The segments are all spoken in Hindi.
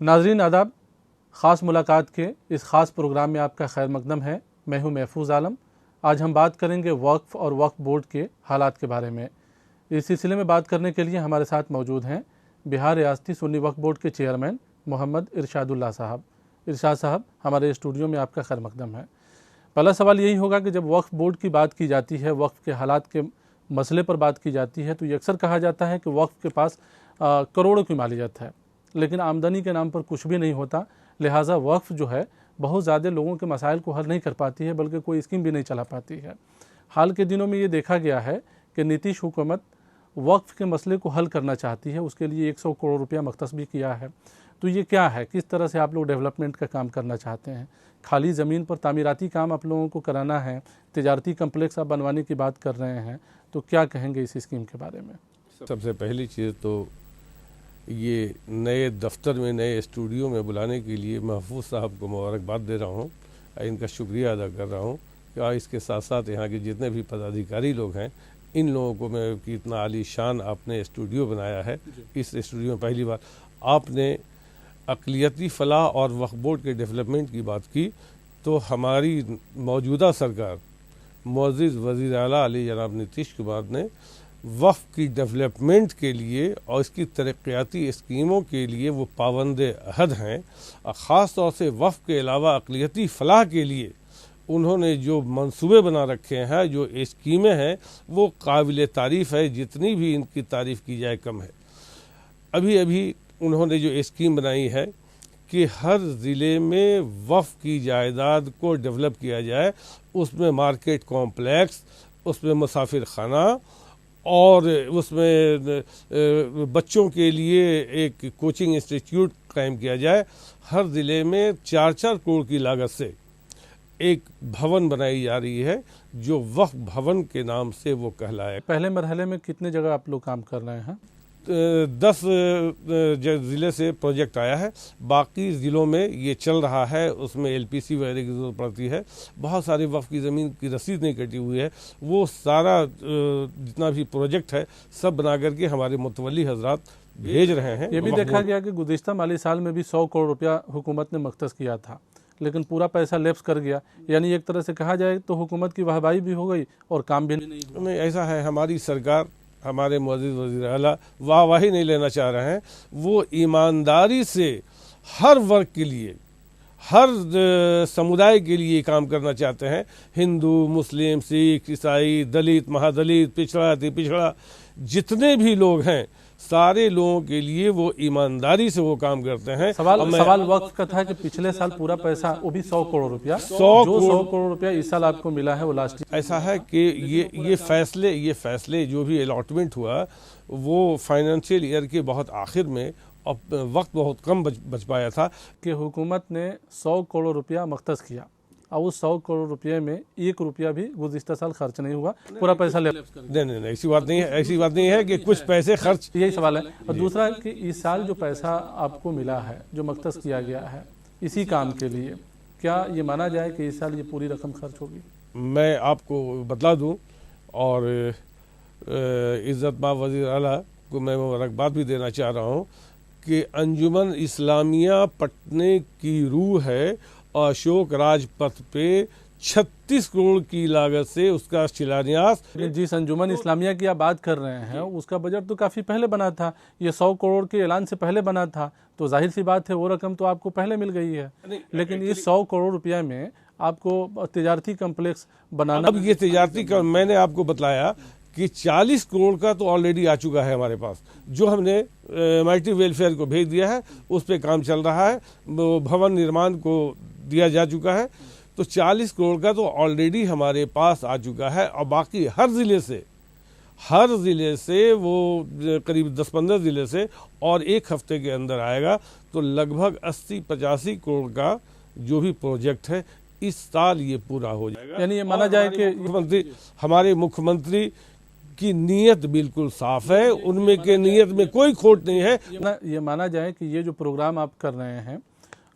नाजरीन आदाब, ख़ास मुलाकात के इस ख़ास प्रोग्राम में आपका खैर मकदम है। मैं हूं महफूज आलम। आज हम बात करेंगे वक्फ़ और वक्फ़ बोर्ड के हालात के बारे में। इस सिलसिले में बात करने के लिए हमारे साथ मौजूद हैं बिहार रियासती सुन्नी वक्फ़ बोर्ड के चेयरमैन मोहम्मद इरशादुल्लाह साहब। इरशाद साहब, हमारे स्टूडियो में आपका खैर मकदम है। पहला सवाल यही होगा कि जब वक्फ़ बोर्ड की बात की जाती है, वक्फ़ के हालात के मसले पर बात की जाती है, तो ये अक्सर कहा जाता है कि वक्फ़ के पास करोड़ों की मालियत है, लेकिन आमदनी के नाम पर कुछ भी नहीं होता। लिहाजा वक्फ़ जो है बहुत ज़्यादा लोगों के मसाइल को हल नहीं कर पाती है, बल्कि कोई स्कीम भी नहीं चला पाती है। हाल के दिनों में ये देखा गया है कि नीतीश हुकूमत वक्फ़ के मसले को हल करना चाहती है, उसके लिए 100 करोड़ रुपया मख्तस भी किया है। तो ये क्या है, किस तरह से आप लोग डेवलपमेंट का काम करना चाहते हैं? खाली ज़मीन पर तामीराती काम आप लोगों को कराना है, तिजारती कम्प्लेक्स आप बनवाने की बात कर रहे हैं, तो क्या कहेंगे इस स्कीम के बारे में? सबसे पहली चीज़ तो ये नए दफ्तर में, नए स्टूडियो में बुलाने के लिए महफूज साहब को मुबारकबाद दे रहा हूँ, इनका शुक्रिया अदा कर रहा हूँ कि इसके साथ साथ यहाँ के जितने भी पदाधिकारी लोग हैं, इन लोगों को मैं कि इतना आलीशान आपने स्टूडियो बनाया है। इस स्टूडियो में पहली बार आपने अक़लियती फ़लाह और वक्फ़ बोर्ड के डेवलपमेंट की बात की, तो हमारी मौजूदा सरकार मुअज़्ज़िज़ वज़ीर आला अली जनाब नीतीश कुमार ने वक्फ़ की डेवलपमेंट के लिए और इसकी तरक्याती स्कीमों के लिए वो पाबंद अहद हैं। ख़ास तौर से वक्फ़ के अलावा अक़लियती फ़लाह के लिए उन्होंने जो मंसूबे बना रखे हैं, जो स्कीमें हैं, वो काबिल तारीफ़ है। जितनी भी इनकी तारीफ़ की जाए कम है। अभी अभी उन्होंने जो स्कीम बनाई है कि हर ज़िले में वक्फ़ की जायदाद को डेवलप किया जाए, उसमें मार्केट कॉम्प्लेक्स, उसमें मुसाफिर खाना और उसमें बच्चों के लिए एक कोचिंग इंस्टीट्यूट कायम किया जाए। हर ज़िले में 4-4 करोड़ की लागत से एक भवन बनाई जा रही है, जो वक्फ़ भवन के नाम से वो कहलाए। पहले मरहले में कितने जगह आप लोग काम कर रहे हैं? 10 ज़िले से प्रोजेक्ट आया है, बाकी ज़िलों में ये चल रहा है। उसमें LPC वगैरह की ज़रूरत पड़ती है। बहुत सारी वक्फ़ की ज़मीन की रसीद नहीं कटी हुई है। वो सारा जितना भी प्रोजेक्ट है सब बना करके हमारे मुतवल्ली हजरात भेज रहे हैं। ये भी देखा गया कि गुज़िश्ता माली साल में भी 100 करोड़ रुपया हुकूमत ने मख्तस किया था, लेकिन पूरा पैसा लैप्स कर गया। यानी एक तरह से कहा जाए तो हुकूमत की वाहवाही भी हो गई और काम भी नहीं हुआ। नहीं, ऐसा है, हमारी सरकार, हमारे मुअज़्ज़िज़ वज़ीर आला वाहवाही नहीं लेना चाह रहे हैं। वो ईमानदारी से हर वर्ग के लिए, हर समुदाय के लिए काम करना चाहते हैं। हिंदू, मुस्लिम, सिख, ईसाई, दलित, महादलित, पिछड़ा, अति पिछड़ा, जितने भी लोग हैं, सारे लोगों के लिए वो ईमानदारी से वो काम करते हैं। सवाल वक्त का था कि पिछले साल पूरा पैसा, वो भी 100 करोड़ रुपया, 100 करोड़ रुपया इस साल आपको मिला है, वो लास्ट। ऐसा है कि ये फैसले जो भी अलॉटमेंट हुआ, वो फाइनेंशियल ईयर के बहुत आखिर में, अब वक्त बहुत कम बच पाया था कि हुकूमत ने 100 करोड़ रुपया मख्तस किया और उस 100 करोड़ रुपये में 1 रुपया भी गुज़िश्ता साल खर्च नहीं हुआ, पूरा पैसा ले। नहीं, ऐसी बात नहीं है कि कुछ पैसे खर्च। यही सवाल है। और दूसरा कि इस साल जो पैसा आपको मिला है, जो मख्तस किया गया है इसी काम के लिए, क्या ये माना जाए कि इस साल ये पूरी रकम खर्च होगी? मैं आपको बतला दूं और इज़्ज़तमाब वज़ीर आला को मैं मुबारकबाद भी देना चाह रहा हूं कि अंजुमन इस्लामिया पटने की रूह है, अशोक राजपथ पे 36 करोड़ की लागत से उसका शिलान्यास। जिस अंजुमन इस्लामिया की आप बात कर रहे हैं, उसका बजट तो काफ़ी पहले बना था। ये 100 करोड़ के ऐलान से पहले बना था, तो जाहिर सी बात है वो रकम तो आपको पहले मिल गई है। लेकिन इस 100 करोड़ रुपया में आपको तिजारती कम्प्लेक्स बनाना। अब ये तिजारती मैंने आपको बताया कि 40 करोड़ का तो ऑलरेडी आ चुका है हमारे पास, जो हमने माइटी वेलफेयर को भेज दिया है, उस पर काम चल रहा है। भवन निर्माण को दिया जा चुका है, तो 40 करोड़ का तो ऑलरेडी हमारे पास आ चुका है। और बाकी हर ज़िले से वो करीब 10-15 ज़िले से और एक हफ्ते के अंदर आएगा, तो लगभग 80-85 करोड़ का जो भी प्रोजेक्ट है इस साल ये पूरा हो जाएगा। यानी ये माना जाए कि हमारे मुख्यमंत्री की नीयत बिल्कुल साफ है, उनमें के नीयत में कोई खोट नहीं है। ये माना जाए कि ये जो प्रोग्राम आप कर रहे हैं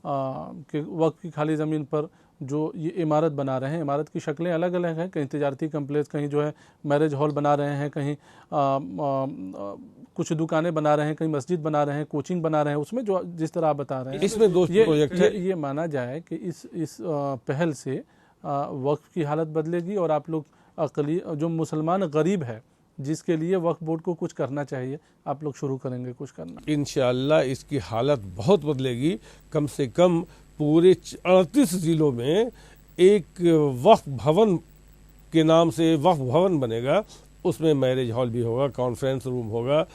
कि वक्त की खाली ज़मीन पर जो ये इमारत बना रहे हैं, इमारत की शक्लें अलग अलग हैं। कहीं तिजारती कम्प्लेक्स, कहीं जो है मैरिज हॉल बना रहे हैं, कहीं कुछ दुकानें बना रहे हैं, कहीं मस्जिद बना रहे हैं, कोचिंग बना रहे हैं, उसमें जो जिस तरह आप बता रहे हैं इसमें दो प्रोजेक्ट है। ये माना जाए कि इस पहल से वक्फ की हालत बदलेगी और आप लोग अकली जो मुसलमान गरीब है जिसके लिए वक्फ बोर्ड को कुछ करना चाहिए, आप लोग शुरू करेंगे कुछ करना। इंशाअल्लाह इसकी हालत बहुत बदलेगी। कम से कम पूरे 38 ज़िलों में एक वक्फ भवन के नाम से वक्फ भवन बनेगा। उसमें मैरिज हॉल भी होगा, कॉन्फ्रेंस रूम होगा,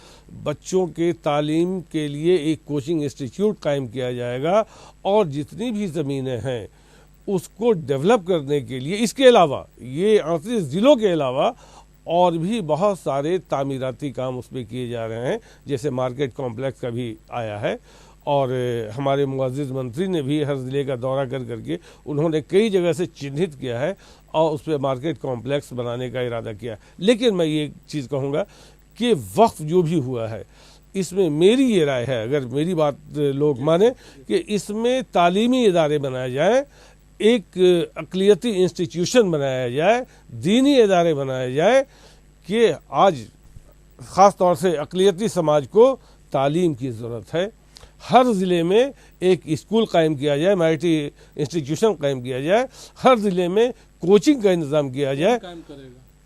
बच्चों के तालीम के लिए एक कोचिंग इंस्टीट्यूट कायम किया जाएगा और जितनी भी ज़मीनें हैं उसको डेवलप करने के लिए, इसके अलावा ये 38 ज़िलों के अलावा और भी बहुत सारे तामीराती काम उसमें किए जा रहे हैं। जैसे मार्केट कॉम्प्लेक्स का भी आया है और हमारे मुअज़्ज़िज़ मंत्री ने भी हर ज़िले का दौरा करके उन्होंने कई जगह से चिन्हित किया है और उस पर मार्केट कॉम्प्लेक्स बनाने का इरादा किया। लेकिन मैं ये चीज़ कहूँगा कि वक्फ जो भी हुआ है इसमें मेरी ये राय है, अगर मेरी बात लोग माने, कि इसमें तालीमी इदारे बनाए जाएँ, एक अक़लियती इंस्टीट्यूशन बनाया जाए, दीनी इदारे बनाए जाए कि आज ख़ास तौर से अक़लियती समाज को तालीम की ज़रूरत है। हर ज़िले में एक स्कूल कायम किया जाए, माइटी इंस्टीट्यूशन कायम किया जाए, हर ज़िले में कोचिंग का इंतज़ाम किया जाए।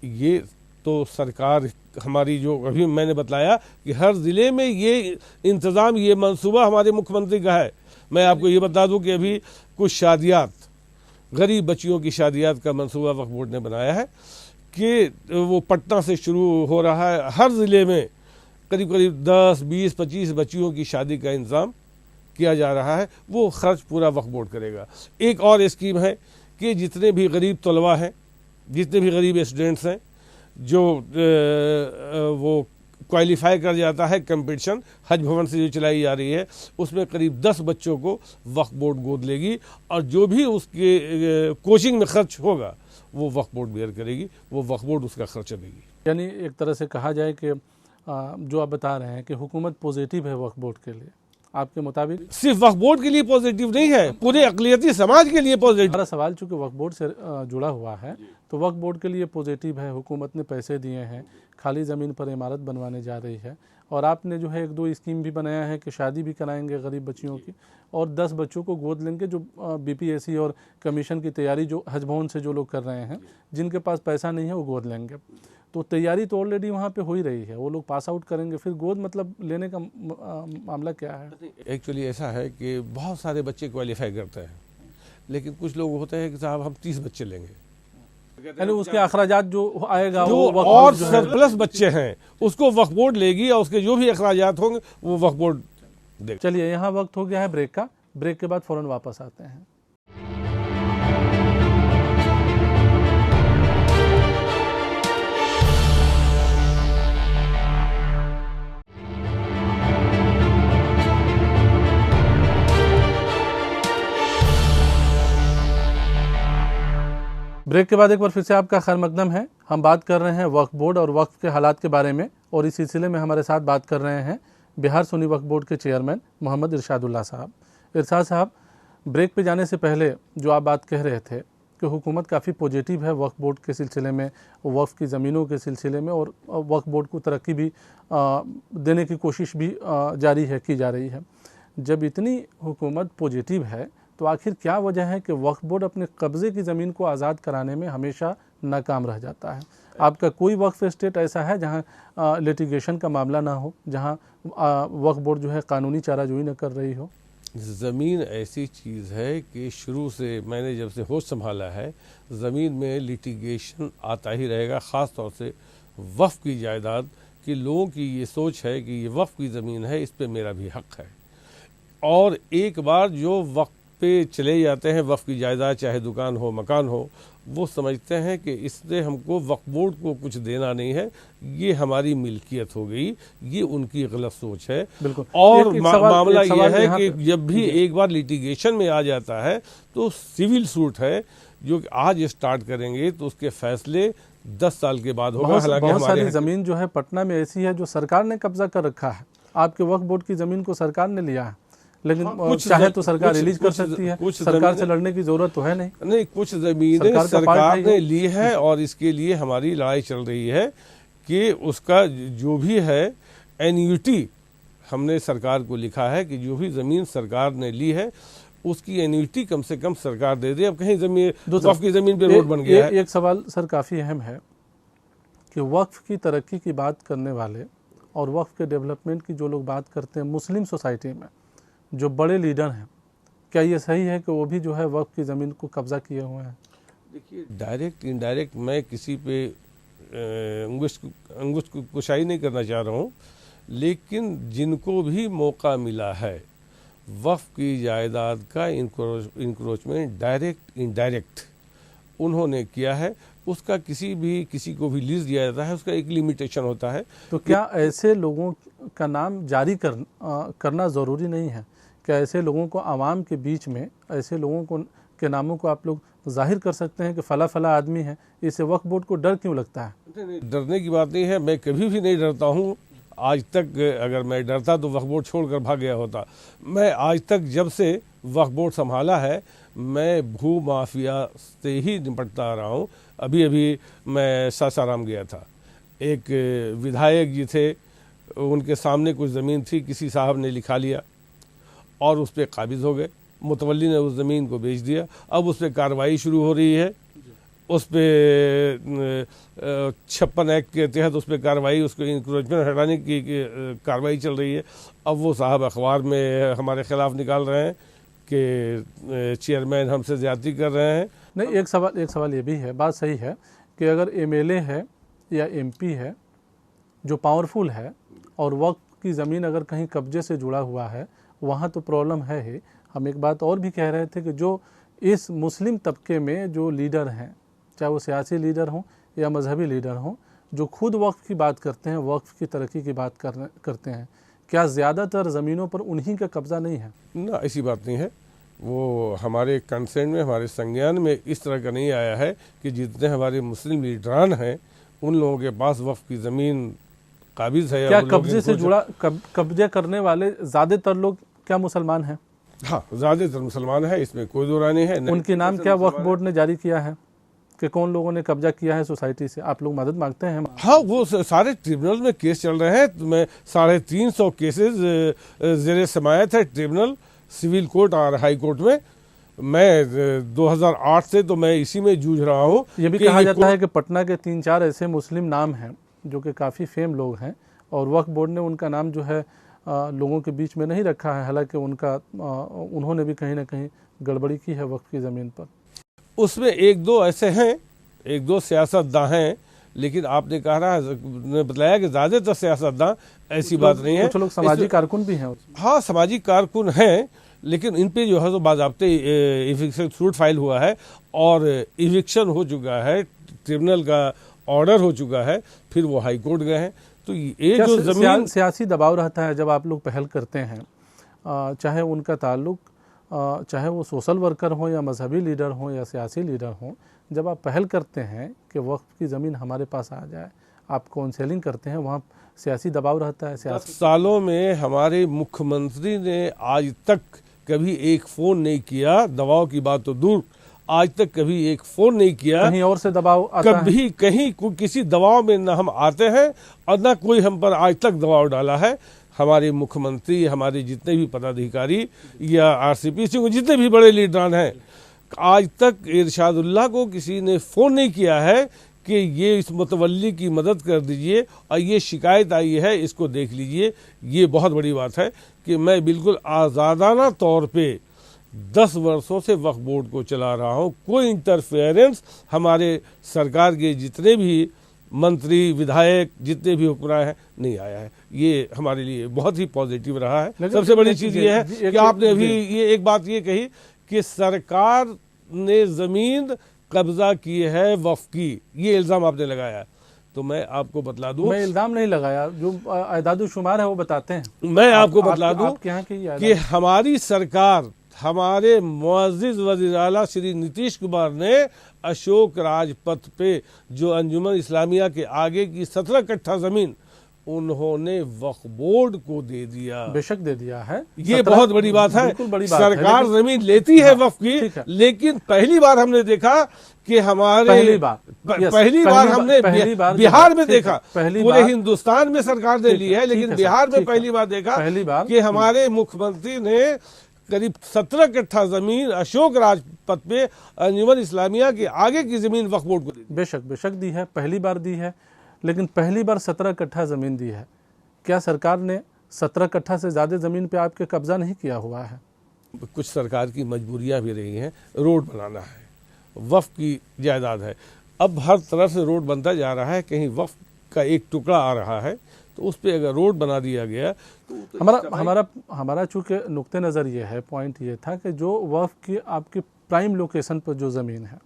ये तो सरकार हमारी जो अभी मैंने बताया कि हर ज़िले में ये इंतज़ाम, ये मंसूबा हमारे मुख्यमंत्री का है। मैं आपको ये बता दूं कि अभी कुछ शादियात, गरीब बच्चियों की शादियात का मंसूबा वक्फ बोर्ड ने बनाया है कि वो पटना से शुरू हो रहा है। हर ज़िले में करीब करीब 10, 20, 25 बच्चियों की शादी का इंतज़ाम किया जा रहा है। वो खर्च पूरा वक्फ बोर्ड करेगा। एक और स्कीम है कि जितने भी गरीब तलबा हैं, जितने भी गरीब स्टूडेंट्स हैं, जो वो क्वालिफाई कर जाता है कंपटीशन हज भवन से जो चलाई जा रही है, उसमें करीब 10 बच्चों को वक्फ बोर्ड गोद लेगी और जो भी उसके कोचिंग में खर्च होगा वो वक्फ बोर्ड बेयर करेगी, वो वक्फ बोर्ड उसका खर्चा देगी। यानी एक तरह से कहा जाए कि जो आप बता रहे हैं कि हुकूमत पॉजिटिव है वक्फ बोर्ड के लिए, आपके मुताबिक? सिर्फ वक्फ बोर्ड के लिए पॉजिटिव नहीं है, पूरे अक़लियती समाज के लिए पॉजिटिव। हमारा सवाल चूँकि वक्फ बोर्ड से जुड़ा हुआ है तो वक्फ बोर्ड के लिए पॉजिटिव है, हुकूमत ने पैसे दिए हैं, खाली ज़मीन पर इमारत बनवाने जा रही है और आपने जो है 1-2 स्कीम भी बनाया है कि शादी भी कराएंगे गरीब बच्चियों की और 10 बच्चों को गोद लेंगे जो BPSC और कमीशन की तैयारी जो हज भवन से जो लोग कर रहे हैं, जिनके पास पैसा नहीं है वो गोद लेंगे। तो तैयारी तो ऑलरेडी वहाँ पे हो ही रही है, वो लोग पास आउट करेंगे, फिर गोद मतलब लेने का मामला क्या है? एक्चुअली ऐसा है कि बहुत सारे बच्चे क्वालिफाई करते हैं, लेकिन कुछ लोग होते हैं कि साहब हम 30 बच्चे लेंगे, यानी उसके अखराजात जो आएगा जो और सरप्लस बच्चे हैं उसको वक्फ बोर्ड लेगी और उसके जो भी अखराजात होंगे वो वक्फ बोर्ड देगा। चलिए, यहाँ वक्त हो गया है ब्रेक का, ब्रेक के बाद फ़ौरन वापस आते हैं। ब्रेक के बाद एक बार फिर से आपका खैर मकदम है। हम बात कर रहे हैं वक्फ बोर्ड और वक्फ के हालात के बारे में और इस सिलसिले में हमारे साथ बात कर रहे हैं बिहार सुन्नी वक्फ बोर्ड के चेयरमैन मोहम्मद इरशादुल्लाह साहब। इरशाद साहब, ब्रेक पे जाने से पहले जो आप बात कह रहे थे कि हुकूमत काफ़ी पॉजिटिव है वक्फ बोर्ड के सिलसिले में, वक्फ की ज़मीनों के सिलसिले में और वक्फ बोर्ड को तरक्की भी देने की कोशिश भी जारी है, की जा रही है। जब इतनी हुकूमत पॉजिटिव है तो आखिर क्या वजह है कि वक्फ बोर्ड अपने कब्ज़े की ज़मीन को आज़ाद कराने में हमेशा नाकाम रह जाता है? आपका कोई वक्फ स्टेट ऐसा है जहां लिटिगेशन का मामला ना हो, जहां वक्फ बोर्ड जो है कानूनी चाराजोई न कर रही हो? ज़मीन ऐसी चीज़ है कि शुरू से मैंने जब से होश संभाला है, ज़मीन में लिटिगेशन आता ही रहेगा। ख़ास तौर से वक्फ की जायदाद कि लोगों की ये सोच है कि ये वक्फ की ज़मीन है, इस पर मेरा भी हक़ है। और एक बार जो वक्फ पे चले जाते हैं, वक्फ की जायदाद चाहे दुकान हो मकान हो, वो समझते हैं कि इससे हमको वक्फ बोर्ड को कुछ देना नहीं है, ये हमारी मिल्कियत हो गई। ये उनकी गलत सोच है। बिल्कुल। और मामला ये है कि जब भी एक बार लिटिगेशन में आ जाता है तो सिविल सूट है जो आज स्टार्ट करेंगे तो उसके फैसले 10 साल के बाद होगा। हालांकि बहुत सारी ज़मीन जो है पटना में ऐसी है जो सरकार ने कब्जा कर रखा है। आपके वक्फ बोर्ड की ज़मीन को सरकार ने लिया है, लेकिन चाहे तो सरकार रिलीज कर सकती है, सरकार से लड़ने की जरूरत तो है नहीं। कुछ ज़मीनें सरकार ने ली है और इसके लिए हमारी लड़ाई चल रही है कि उसका जो भी है एन्युटी हमने सरकार को लिखा है कि जो भी ज़मीन सरकार ने ली है उसकी एन्युटी कम से कम सरकार दे दे। अब कहीं ज़मीन वक्फ की ज़मीन पे रोड बन गया है। एक सवाल सर काफ़ी अहम है कि वक्फ की तरक्की की बात करने वाले और वक्फ के डेवलपमेंट की जो लोग बात करते हैं मुस्लिम सोसाइटी में जो बड़े लीडर हैं, क्या ये सही है कि वो भी जो है वक्फ की ज़मीन को कब्ज़ा किए हुए हैं? देखिए, डायरेक्ट इनडायरेक्ट मैं किसी पे अंगुश कुशाई नहीं करना चाह रहा हूँ, लेकिन जिनको भी मौका मिला है वक्फ की जायदाद का इंक्रोचमेंट डायरेक्ट इनडायरेक्ट उन्होंने किया है। उसका किसी को भी लीज दिया जाता है, उसका एक लिमिटेशन होता है। तो क्या ऐसे लोगों का नाम जारी करना ज़रूरी नहीं है? क्या ऐसे लोगों को आवाम के बीच में ऐसे लोगों को के नामों को आप लोग जाहिर कर सकते हैं कि फला फला आदमी है? इसे वक्फ बोर्ड को डर क्यों लगता है? डरने की बात नहीं है, मैं कभी भी नहीं डरता हूँ। आज तक अगर मैं डरता तो वक्फ बोर्ड छोड़कर भाग गया होता। मैं आज तक जब से वक्फ बोर्ड संभाला है मैं भू माफिया से ही निपटता आ रहा हूँ। अभी मैं सासाराम गया था, एक विधायक जी थे, उनके सामने कुछ ज़मीन थी, किसी साहब ने लिखा लिया और उस पर काबिज़ हो गए। मुतवल्ली ने उस ज़मीन को बेच दिया। अब उस पर कार्रवाई शुरू हो रही है, उस पर 56 एक्ट के तहत उस पर कार्रवाई, उसको इंक्रोचमेंट हटाने की कार्रवाई चल रही है। अब वो साहब अखबार में हमारे ख़िलाफ़ निकाल रहे हैं कि चेयरमैन हमसे ज़्यादती कर रहे हैं। नहीं, एक सवाल ये भी है, बात सही है कि अगर एमएलए है या एमपी है जो पावरफुल है और वक्फ की ज़मीन अगर कहीं कब्जे से जुड़ा हुआ है वहाँ तो प्रॉब्लम है ही। हम एक बात और भी कह रहे थे कि जो इस मुस्लिम तबके में जो लीडर हैं, चाहे वो सियासी लीडर हों या मजहबी लीडर हों, जो खुद वक्फ की बात करते हैं, वक्फ की तरक्की की बात करते हैं, क्या ज़्यादातर ज़मीनों पर उन्हीं का कब्ज़ा नहीं है? ना, ऐसी बात नहीं है। वो हमारे कंसेंट में, हमारे संज्ञान में इस तरह का नहीं आया है कि जितने हमारे मुस्लिम लीडरान हैं उन लोगों के पास वक्फ की ज़मीन काबिज़ है। क्या कब्जे से जुड़ा कब्जे करने वाले ज़्यादातर लोग क्या मुसलमान हैं? हाँ, ज़्यादातर मुसलमान है, इसमें कोई दो राय नहीं है। उनके नाम क्या वक्फ बोर्ड ने जारी किया है कि कौन लोगों ने कब्जा किया है सोसाइटी से? आप लोग मदद मांगते हैं? हाँ, वो सारे ट्रिब्यूनल में केस चल रहे हैं। मैं 350 केसेस ज़ेरे समायत है ट्रिब्यूनल, सिविल कोर्ट और हाई कोर्ट में। मैं 2008 से तो मैं इसी में जूझ रहा हूँ। ये भी कहा जाता है कि पटना के 3-4 ऐसे मुस्लिम नाम हैं जो कि काफ़ी फेम लोग हैं और वक्फ बोर्ड ने उनका नाम जो है लोगों के बीच में नहीं रखा है, हालांकि उन्होंने भी कहीं ना कहीं गड़बड़ी की है वक्फ की ज़मीन पर। उसमें एक दो ऐसे हैं, एक दो सियासतदान हैं, लेकिन आपने कहा ने बताया कि ज़्यादातर सियासतदान, ऐसी बात नहीं है। कुछ लोग सामाजिक कारकुन भी हैं। हाँ, सामाजिक कारकुन हैं, लेकिन इन पे जो है तो बाज़ाब्ते इविक्शन सूट फाइल हुआ है और इविक्शन हो चुका है, ट्रिब्यूनल का ऑर्डर हो चुका है, फिर वो हाई कोर्ट गए हैं। तो ये जो ज़मीन सियासी दबाव रहता है जब आप लोग पहल करते हैं, चाहे उनका ताल्लुक चाहे वो सोशल वर्कर हों या मजहबी लीडर हों या सियासी लीडर हों, जब आप पहल करते हैं कि वक्फ की ज़मीन हमारे पास आ जाए, आप काउंसलिंग करते हैं, वहाँ सियासी दबाव रहता है। 10 सालों में हमारे मुख्यमंत्री ने आज तक कभी एक फ़ोन नहीं किया, दबाव की बात तो दूर, आज तक कभी एक फ़ोन नहीं किया। कहीं और से दबाव आता कभी है? कहीं किसी दबाव में न हम आते हैं और न कोई हम पर आज तक दबाव डाला है। हमारे मुख्यमंत्री, हमारे जितने भी पदाधिकारी या आरसीपीसी को जितने भी बड़े लीडरान हैं, आज तक इरशादुल्लाह को किसी ने फ़ोन नहीं किया है कि ये इस मुतवल्ली की मदद कर दीजिए और ये शिकायत आई है, इसको देख लीजिए। ये बहुत बड़ी बात है कि मैं बिल्कुल आज़ादाना तौर पे 10 वर्षों से वक्फ बोर्ड को चला रहा हूँ। कोई इंटरफेरेंस हमारे सरकार के जितने भी मंत्री, विधायक, जितने भी हुक्मरान हैं, नहीं आया है। ये हमारे लिए बहुत ही पॉजिटिव रहा है। सबसे बड़ी चीज़ ये है कि आपने अभी ये एक बात ये कही कि सरकार ने ज़मीन कब्जा की है वक्फ की, ये इल्ज़ाम आपने लगाया। तो मैं आपको बतला दूं, मैं इल्ज़ाम नहीं लगाया, जो आदाद-ओ-शुमार है वो बताते हैं। मैं आपको बतला दूं कि हमारी सरकार, हमारे मुअज़्ज़िज़ वज़ीर आला श्री नीतीश कुमार ने अशोक राजपथ पे जो अंजुमन इस्लामिया के आगे की 17 कट्ठा ज़मीन, उन्होंने वक्फ बोर्ड को दे दिया। बेशक दे दिया है, ये बहुत बड़ी बात है। बिल्कुल बड़ी बात सरकार है, जमीन लेती है वक्फ की, लेकिन पहली बार हमने देखा कि हमारे पहली बार हमने बिहार में देखा, पूरे हिंदुस्तान में सरकार ने ली है, लेकिन बिहार में पहली बार देखा कि हमारे मुख्यमंत्री ने करीब 17 कट्ठा जमीन अशोक राजपथ पे अंजुमन इस्लामिया के आगे की जमीन वक्फ बोर्ड को दी। बेशक दी है, पहली बार दी है, लेकिन पहली बार 17 कट्ठा ज़मीन दी है। क्या सरकार ने 17 कट्ठा से ज़्यादा ज़मीन पे आपके कब्जा नहीं किया हुआ है? कुछ सरकार की मजबूरियां भी रही हैं। रोड बनाना है, वक्फ की जायदाद है, अब हर तरफ से रोड बनता जा रहा है, कहीं वक्फ का एक टुकड़ा आ रहा है तो उस पर अगर रोड बना दिया गया तो हमारा चूँकि नुक्ते नज़र ये है, पॉइंट ये था कि जो वक्फ की आपकी प्राइम लोकेशन पर जो ज़मीन है,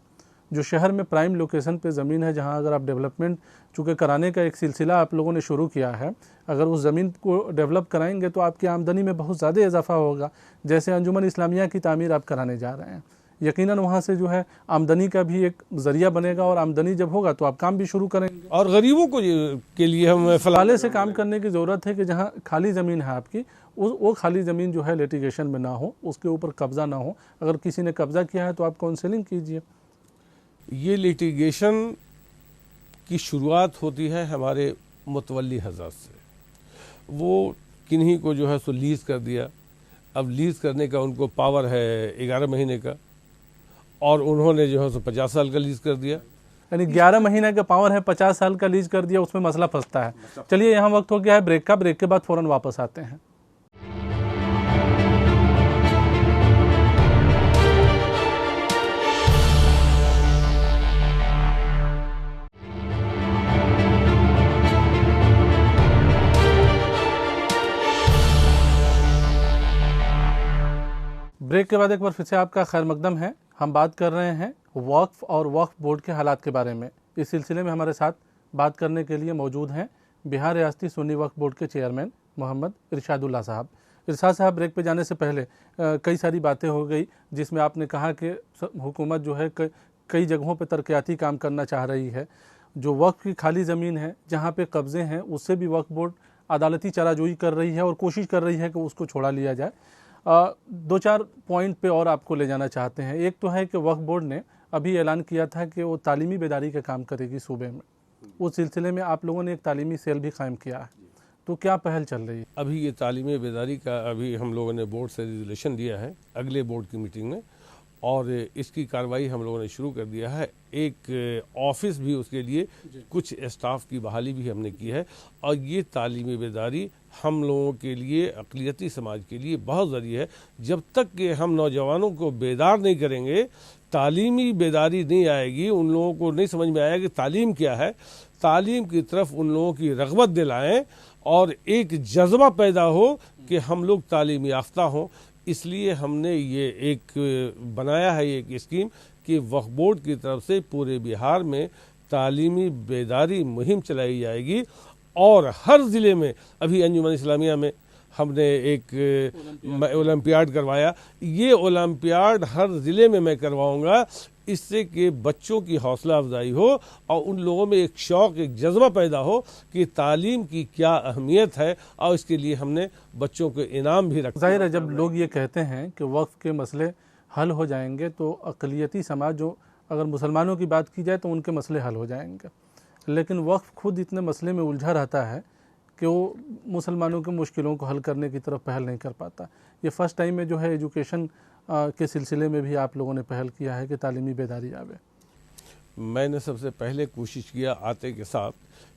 जो शहर में प्राइम लोकेशन पे ज़मीन है, जहां अगर आप डेवलपमेंट चूँकि कराने का एक सिलसिला आप लोगों ने शुरू किया है, अगर उस ज़मीन को डेवलप कराएंगे तो आपकी आमदनी में बहुत ज़्यादा इजाफा होगा। जैसे अंजुमन इस्लामिया की तामीर आप कराने जा रहे हैं, यकीनन वहाँ से जो है आमदनी का भी एक ज़रिया बनेगा, और आमदनी जब होगा तो आप काम भी शुरू करेंगे। और गरीबों को के लिए हम फलाले से काम करने की ज़रूरत है कि जहाँ खाली ज़मीन है आपकी, वो खाली ज़मीन जो है लिटिगेशन में ना हो, उसके ऊपर कब्ज़ा ना हो। अगर किसी ने कब्ज़ा किया है तो आप काउंसलिंग कीजिए। ये लिटिगेशन की शुरुआत होती है हमारे मुतवल्ली हज़रत से, वो किन्हीं को जो है सो लीज़ कर दिया। अब लीज़ करने का उनको पावर है 11 महीने का, और उन्होंने जो है सो 50 साल का लीज़ कर दिया। यानी 11 महीने का पावर है, 50 साल का लीज कर दिया, उसमें मसला फंसता है। चलिए यहाँ वक्त हो गया है ब्रेक का, ब्रेक के बाद फ़ौरन वापस आते हैं। ब्रेक के बाद एक बार फिर से आपका खैर मकदम है। हम बात कर रहे हैं वक्फ और वक्फ बोर्ड के हालात के बारे में। इस सिलसिले में हमारे साथ बात करने के लिए मौजूद हैं बिहार रियासती सुन्नी वक्फ बोर्ड के चेयरमैन मोहम्मद इरशादुल्लाह साहब। इरशाद साहब, ब्रेक पे जाने से पहले कई सारी बातें हो गई, जिसमें आपने कहा कि हुकूमत जो है कई जगहों पर तरक्याती काम करना चाह रही है। जो वक्फ की खाली ज़मीन है, जहाँ पे कब्ज़े हैं, उससे भी वक्फ बोर्ड अदालती चाराजोई कर रही है और कोशिश कर रही है कि उसको छोड़ा लिया जाए। 2-4 पॉइंट पे और आपको ले जाना चाहते हैं। एक तो है कि वक्फ बोर्ड ने अभी ऐलान किया था कि वो तालीमी बेदारी का काम करेगी सूबे में। उस सिलसिले में आप लोगों ने एक तालीमी सेल भी कायम किया है, तो क्या पहल चल रही है? अभी ये तालीमी बेदारी का अभी हम लोगों ने बोर्ड से रिजोल्यूशन दिया है अगले बोर्ड की मीटिंग में, और इसकी कार्रवाई हम लोगों ने शुरू कर दिया है। एक ऑफिस भी उसके लिए, कुछ स्टाफ की बहाली भी हमने की है। और ये तालीमी बेदारी हम लोगों के लिए, अक़लियती समाज के लिए बहुत ज़रूरी है। जब तक कि हम नौजवानों को बेदार नहीं करेंगे, तालीमी बेदारी नहीं आएगी, उन लोगों को नहीं समझ में आएगा कि तालीम क्या है, तालीम की तरफ उन लोगों की रग़बत दिलाएं और एक जज्बा पैदा हो कि हम लोग तालीम याफ्ता हों। इसलिए हमने ये एक बनाया है एक स्कीम कि वक्फ बोर्ड की तरफ से पूरे बिहार में तालीमी बेदारी मुहिम चलाई जाएगी, और हर ज़िले में, अभी अंजुमन इस्लामिया में हमने एक ओलंपियाड करवाया, ये ओलंपियाड हर ज़िले में मैं करवाऊंगा, इससे कि बच्चों की हौसला अफजाई हो और उन लोगों में एक शौक़, एक जज्बा पैदा हो कि तालीम की क्या अहमियत है, और इसके लिए हमने बच्चों को इनाम भी रखा। ज़ाहिर है, जब लोग ये कहते हैं कि वक्फ के मसले हल हो जाएंगे, तो अक़लियती समाज, जो अगर मुसलमानों की बात की जाए तो उनके मसले हल हो जाएंगे, लेकिन वक्फ खुद इतने मसले में उलझा रहता है कि वो मुसलमानों की मुश्किलों को हल करने की तरफ पहल नहीं कर पाता। ये फ़र्स्ट टाइम में जो है एजुकेशन के सिलसिले में भी आप लोगों ने पहल किया है कि तालीमी बेदारी आवे। मैंने सबसे पहले कोशिश किया आते के साथ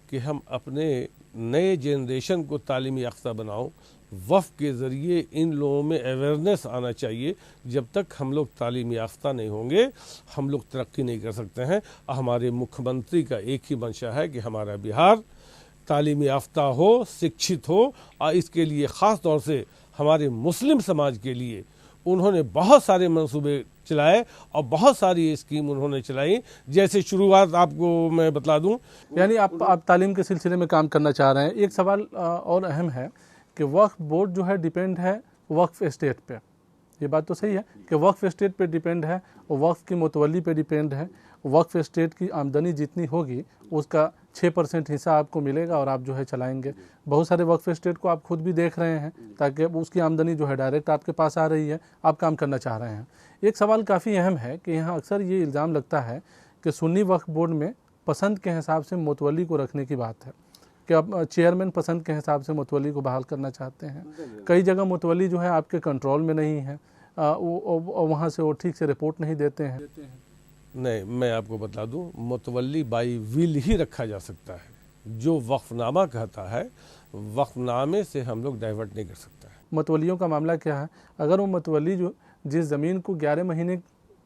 कि हम अपने नए जनरेशन को तालीमी याफ्ता बनाओ। वक्फ के ज़रिए इन लोगों में अवेयरनेस आना चाहिए। जब तक हम लोग तालीमी याफ्ता नहीं होंगे, हम लोग तरक्की नहीं कर सकते हैं। हमारे मुख्यमंत्री का एक ही मंशा है कि हमारा बिहार तालीमी याफ्ता हो, शिक्षित हो, और इसके लिए ख़ास तौर से हमारे मुस्लिम समाज के लिए उन्होंने बहुत सारे मंसूबे चलाए और बहुत सारी स्कीम उन्होंने चलाई। जैसे शुरुआत आपको मैं बता दूं, यानी आप तालीम के सिलसिले में काम करना चाह रहे हैं। एक सवाल और अहम है कि वक्फ बोर्ड जो है डिपेंड है वक्फ एस्टेट पे। ये बात तो सही है कि वक्फ एस्टेट पे डिपेंड है, और वक्फ की मुतवल्ली पे डिपेंड है, वक्फ एस्टेट की आमदनी जितनी होगी उसका 6% हिस्सा आपको मिलेगा और आप जो है चलाएंगे। बहुत सारे वक्फ एस्टेट को आप खुद भी देख रहे हैं, ताकि उसकी आमदनी जो है डायरेक्ट आपके पास आ रही है, आप काम करना चाह रहे हैं। एक सवाल काफ़ी अहम है कि यहाँ अक्सर ये इल्ज़ाम लगता है कि सुन्नी वक्फ बोर्ड में पसंद के हिसाब से मुतवल्ली को रखने की बात है, कि आप चेयरमैन पसंद के हिसाब से मुतवल्ली को बहाल करना चाहते हैं। कई जगह मुतवल्ली जो है आपके कंट्रोल में नहीं है, वहाँ से वो ठीक से रिपोर्ट नहीं देते हैं। नहीं, मैं आपको बता दूं, मुतवल्ली बाई विल ही रखा जा सकता है। जो वक्फनामा कहता है, वक्फनामे से हम लोग डाइवर्ट नहीं कर सकता है। मुतवल्लियों का मामला क्या है? अगर वो मुतवल्ली जो जिस ज़मीन को 11 महीने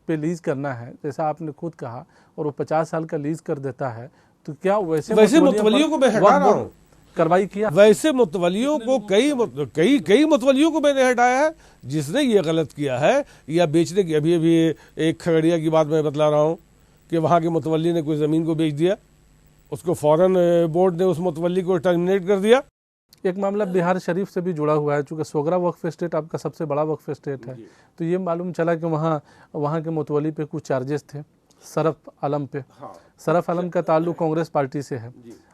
पे लीज़ करना है, जैसा आपने खुद कहा, और वो 50 साल का लीज़ कर देता है, तो क्या वैसे मुतवल्लियों को मैं हटा रहा हूँ, कार्रवाई किया? वैसे मुतवल्लियों को कई मुतवल्लियों को मैंने हटाया है जिसने ये गलत किया है या बेचने की। अभी अभी एक खगड़िया की बात मैं बतला रहा हूँ कि वहाँ के मुतवल्ली ने कोई ज़मीन को बेच दिया, उसको फ़ौरन बोर्ड ने उस मुतवल्ली को टर्मिनेट कर दिया। एक मामला बिहार शरीफ से भी जुड़ा हुआ है, चूँकि सोगरा वक्फ एस्टेट आपका सबसे बड़ा वक्फ एस्टेट है, तो ये मालूम चला कि वहाँ के मुतवल्ली पे कुछ चार्जेस थे सरफ आलम पे। सरफ आलम का ताल्लुक कांग्रेस पार्टी से है,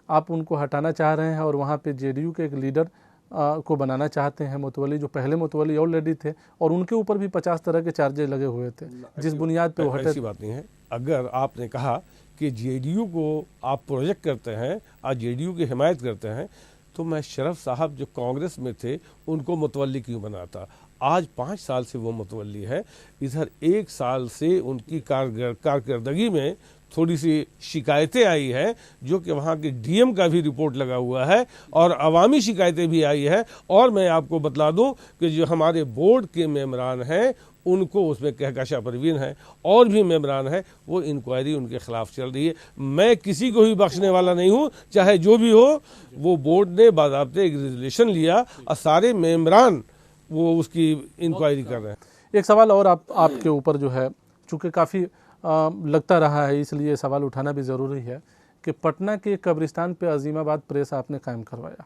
आप उनको हटाना चाह रहे हैं और वहाँ पे जेडीयू के एक लीडर को बनाना चाहते हैं मुतवल्ली, जो पहले मुतवल्ली ऑलरेडी थे, और उनके ऊपर भी 50 तरह के चार्जेस लगे हुए थे, जिस बुनियाद पे वो हटे। ऐसी बात नहीं है। अगर आपने कहा कि जेडीयू को आप प्रोजेक्ट करते हैं, आज जेडीयू की हिमायत करते हैं, तो मैं शरफ साहब जो कांग्रेस में थे उनको मुतवल्ली क्यों बनाता? आज 5 साल से वो मुतवल्ली है। इधर 1 साल से उनकी कारकर्दगी में थोड़ी सी शिकायतें आई हैं, जो कि वहाँ के डीएम का भी रिपोर्ट लगा हुआ है और अवामी शिकायतें भी आई है। और मैं आपको बतला दूं कि जो हमारे बोर्ड के मेंबरान हैं उनको उसमें कहकशा परवीन है और भी मेंबरान है, वो इंक्वायरी उनके खिलाफ चल रही है। मैं किसी को भी बख्शने वाला नहीं हूँ, चाहे जो भी हो। वो बोर्ड ने बाज़ाब्ते एक रेजोल्यूशन लिया और सारे मेंबरान वो उसकी इंक्वायरी कर रहे हैं। एक सवाल और आपके ऊपर जो है, चूँकि काफ़ी लगता रहा है, इसलिए सवाल उठाना भी ज़रूरी है कि पटना के कब्रिस्तान पे अजीमाबाद प्रेस आपने कायम करवाया,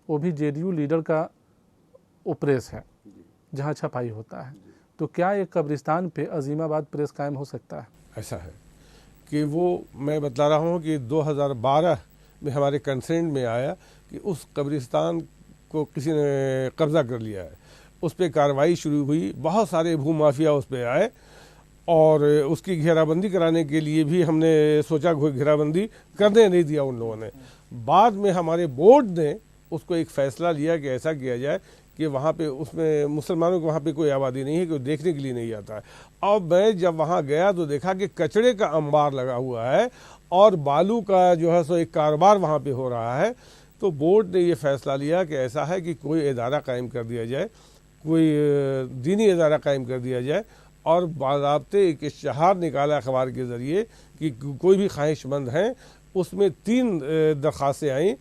वो भी जेडीयू लीडर का वो प्रेस है जहाँ छपाई होता है, तो क्या एक कब्रिस्तान पे अजीमाबाद प्रेस कायम हो सकता है? ऐसा है कि वो मैं बता रहा हूँ कि 2012 में हमारे कंसेंट में आया कि उस कब्रिस्तान को किसी ने कब्ज़ा कर लिया है। उस पर कार्रवाई शुरू हुई, बहुत सारे भूमाफिया उस पर आए और उसकी घेराबंदी कराने के लिए भी हमने सोचा, घेराबंदी करने नहीं दिया उन लोगों ने। बाद में हमारे बोर्ड ने उसको एक फ़ैसला लिया कि ऐसा किया जाए कि वहाँ पे उसमें मुसलमानों को वहाँ पे कोई आबादी नहीं है, कोई देखने के लिए नहीं आता है। अब मैं जब वहाँ गया तो देखा कि कचड़े का अंबार लगा हुआ है और बालू का जो है सो एक कारोबार वहाँ पे हो रहा है। तो बोर्ड ने ये फ़ैसला लिया कि ऐसा है कि कोई इदारा कायम कर दिया जाए, कोई दीनी इदारा कायम कर दिया जाए और बाज़ाब्ते एक इश्तिहार निकाला अखबार के ज़रिए कि कोई भी ख्वाहिशमंद हैं। उसमें 3 दरख्वास्तें आईं,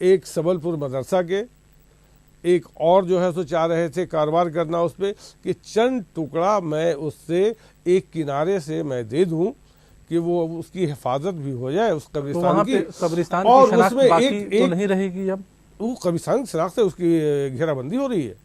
एक सबलपुर मदरसा के, एक और जो है सो चाह रहे थे कारोबार करना उस पर कि चंद टुकड़ा मैं उससे एक किनारे से मैं दे दूं कि वो उसकी हिफाजत भी हो जाए उस कब्रिस्तान की। कब्रिस्तान और की उसमें एक तो नहीं रहेगी, अब वो कब्रिस्तान की शनाख्त से उसकी घेराबंदी हो रही है।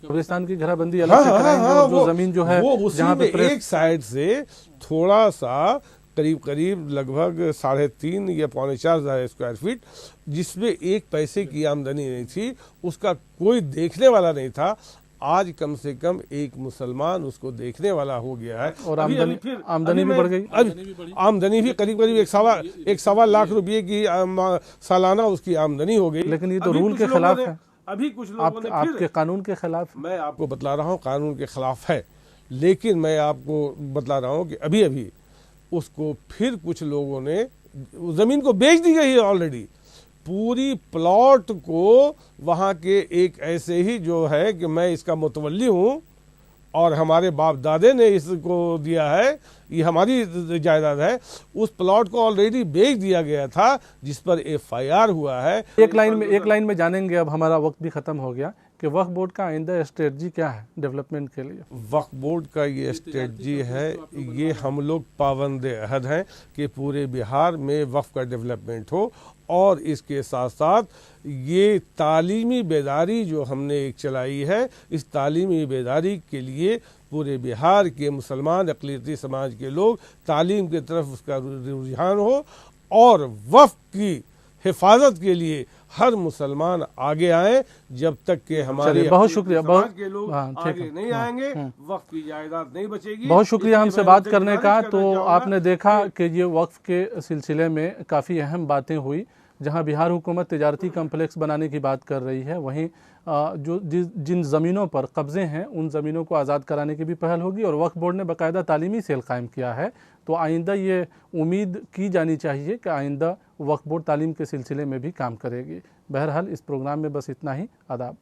कब्रिस्तान की घेराबंदी अलग से कराएंगे और जो जमीन जो है वो उसी में एक साइड से थोड़ा सा करीब लगभग 3.5 या 4.25 स्क्वायर फीट, जिसमें 1 पैसे की आमदनी नहीं थी, उसका कोई देखने वाला नहीं था। आज कम से कम एक मुसलमान उसको देखने वाला हो गया है और आमदनी भी बढ़ गई। आमदनी भी करीब 1.25 लाख रुपए की सालाना उसकी आमदनी हो गई। लेकिन ये तो रूल के खिलाफ है। अभी कुछ लोगों ने आपके कानून के खिलाफ। मैं आपको बतला रहा हूँ कानून के खिलाफ है, लेकिन मैं आपको बतला रहा हूँ कि अभी उसको फिर कुछ लोगों ने ज़मीन को बेच दी गई है ऑलरेडी। पूरी प्लॉट को वहाँ के एक ऐसे ही जो है कि मैं इसका मुतवल्ली हूँ और हमारे बाप दादे ने इसको दिया है, ये हमारी जायदाद है, उस प्लॉट को ऑलरेडी बेच दिया गया था, जिस पर FIR हुआ है। एक लाइन में जानेंगे, अब हमारा वक्त भी ख़त्म हो गया, कि वक्फ बोर्ड का आइंदा स्ट्रेटजी क्या है डेवलपमेंट के लिए? वक्फ बोर्ड का ये स्ट्रेटजी है, ये हम लोग पाबंद अहद हैं कि पूरे बिहार में वक्फ का डेवलपमेंट हो और इसके साथ साथ ये तालीमी बेदारी जो हमने एक चलाई है, इस तालीमी बेदारी के लिए पूरे बिहार के मुसलमान अक़लियती समाज के लोग तालीम की तरफ उसका रुझान हो और वक्फ की हिफाजत के लिए हर मुसलमान आगे आए। जब तक के हमारे बहुत शुक्रिया, समाज के लोग ठीक आगे है, नहीं आएंगे वक्फ की जायदाद नहीं बचेगी। बहुत शुक्रिया हमसे बात करने का। तो आपने देखा कि कि ये वक्फ के सिलसिले में काफ़ी अहम बातें हुई। जहां बिहार हुकूमत तिजारती कम्प्लेक्स बनाने की बात कर रही है, वहीं जिन ज़मीनों पर कब्ज़े हैं उन ज़मीनों को आज़ाद कराने की भी पहल होगी और वक्फ बोर्ड ने बाकायदा तालीमी सेल कायम किया है। तो आइंदा ये उम्मीद की जानी चाहिए कि आइंदा वक्फ बोर्ड तालीम के सिलसिले में भी काम करेगी। बहरहाल इस प्रोग्राम में बस इतना ही। आदाब।